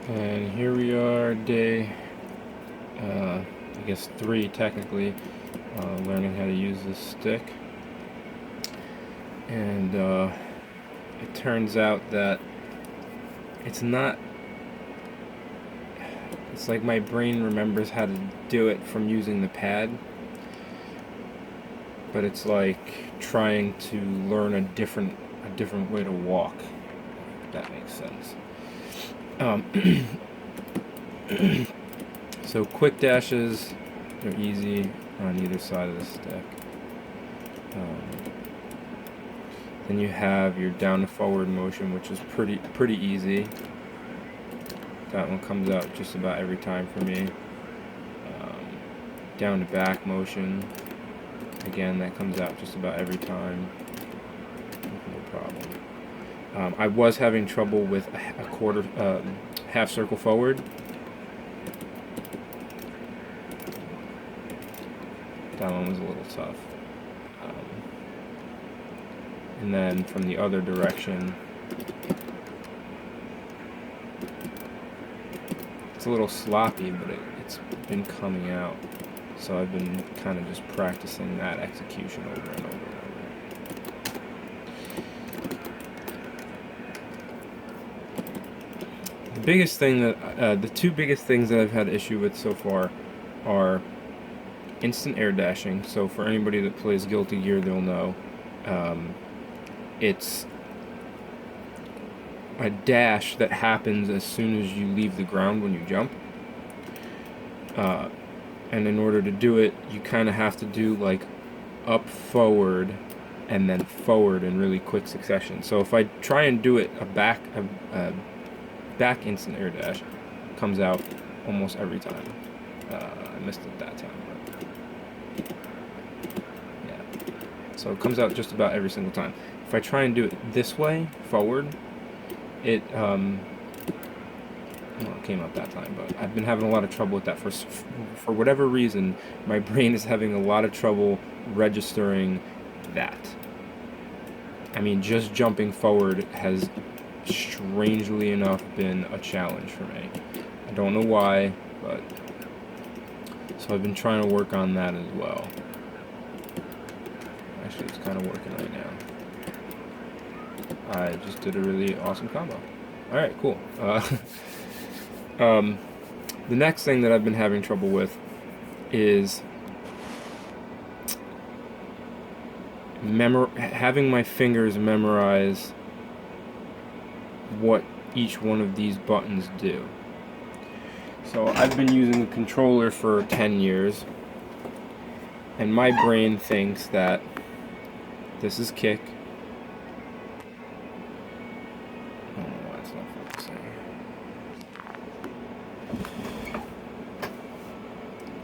And here we are, day, I guess 3 technically, learning how to use this stick. And it turns out that it's not, it's like my brain remembers how to do it from using the pad, but it's like trying to learn a different way to walk, if that makes sense. So quick dashes are easy on either side of the stick. Then you have your down to forward motion, which is pretty easy. That one comes out just about every time for me. Down to back motion, again, that comes out just about every time. No problem. I was having trouble with a half circle forward. That one was a little tough. And then from the other direction, it's a little sloppy, but it's been coming out. So I've been kind of just practicing that execution over and over and over. The biggest thing that, the two biggest things that I've had issue with so far are instant air dashing. So for anybody that plays Guilty Gear, they'll know. It's a dash that happens as soon as you leave the ground when you jump. And in order to do it, you kind of have to do like up, forward, and then forward in really quick succession. So if I try and do it a back instant air dash, comes out almost every time. I missed it that time. But yeah. So it comes out just about every single time. If I try and do it this way, forward, it came out that time, but I've been having a lot of trouble with that. For whatever reason, my brain is having a lot of trouble registering that. I mean, just jumping forward has, strangely enough, been a challenge for me. I don't know why, but so I've been trying to work on that as well. Actually, it's kind of working right now. I just did a really awesome combo. Alright, cool. The next thing that I've been having trouble with is having my fingers memorize what each one of these buttons do. So I've been using a controller for 10 years, and my brain thinks that this is kick. I don't know why it's not focusing.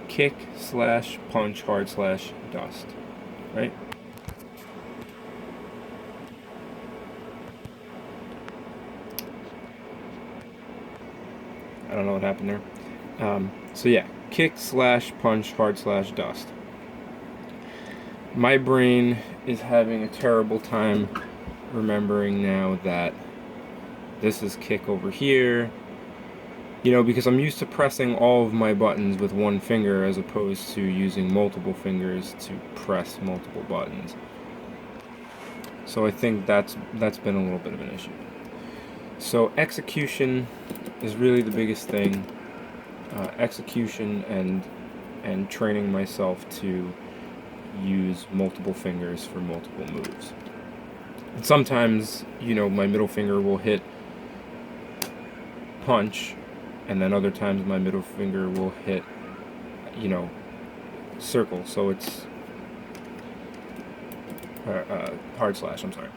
Kick slash punch hard slash dust, right? I don't know what happened there. So yeah, kick slash punch hard slash dust. My brain is having a terrible time remembering now that this is kick over here. You know, because I'm used to pressing all of my buttons with one finger as opposed to using multiple fingers to press multiple buttons. So I think that's been a little bit of an issue. So execution is really the biggest thing. Execution and training myself to use multiple fingers for multiple moves. And sometimes, you know, my middle finger will hit punch, and then other times my middle finger will hit, you know, circle. So it's hard slash, I'm sorry.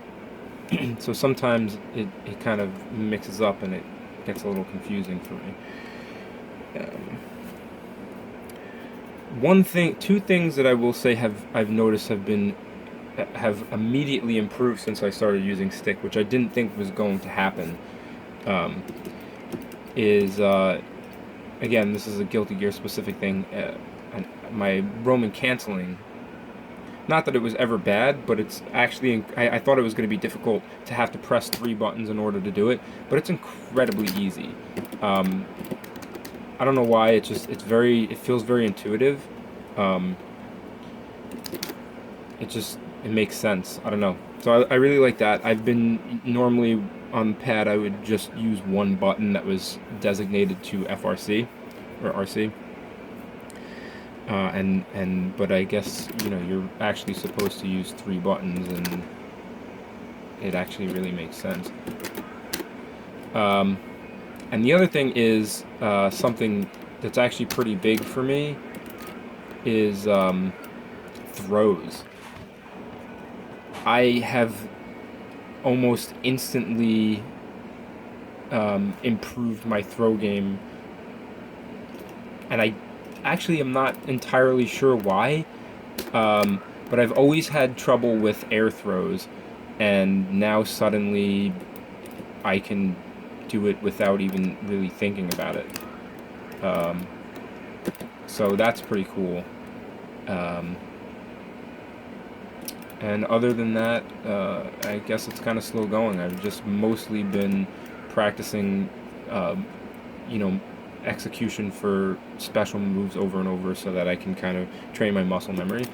So sometimes it kind of mixes up and it gets a little confusing for me. Two things that I will say I've noticed have immediately improved since I started using stick, which I didn't think was going to happen. Again, this is a Guilty Gear specific thing. My Roman canceling. Not that it was ever bad, but it's actually, I thought it was going to be difficult to have to press 3 buttons in order to do it, but it's incredibly easy. I don't know why, it feels very intuitive. Um, it makes sense. I don't know. So I really like that. I've been normally on the pad, I would just use one button that was designated to FRC or RC. But I guess, you're actually supposed to use 3 buttons, and it actually really makes sense. And the other thing is, something that's actually pretty big for me is throws. I have almost instantly improved my throw game, and I actually am not entirely sure why, but I've always had trouble with air throws, and now suddenly I can do it without even really thinking about it. So that's pretty cool. And other than that, I guess it's kind of slow going. I've just mostly been practicing, you know, execution for special moves over and over so that I can kind of train my muscle memory.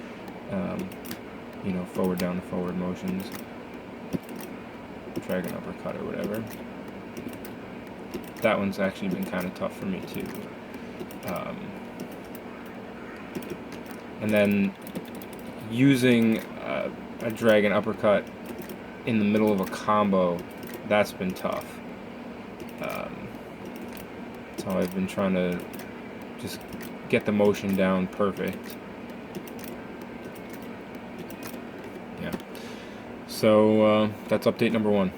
Forward, down, to forward motions, dragon uppercut or whatever. That one's actually been kind of tough for me too. And then using a dragon uppercut in the middle of a combo, that's been tough. So I've been trying to just get the motion down perfect. Yeah. So that's update number 1.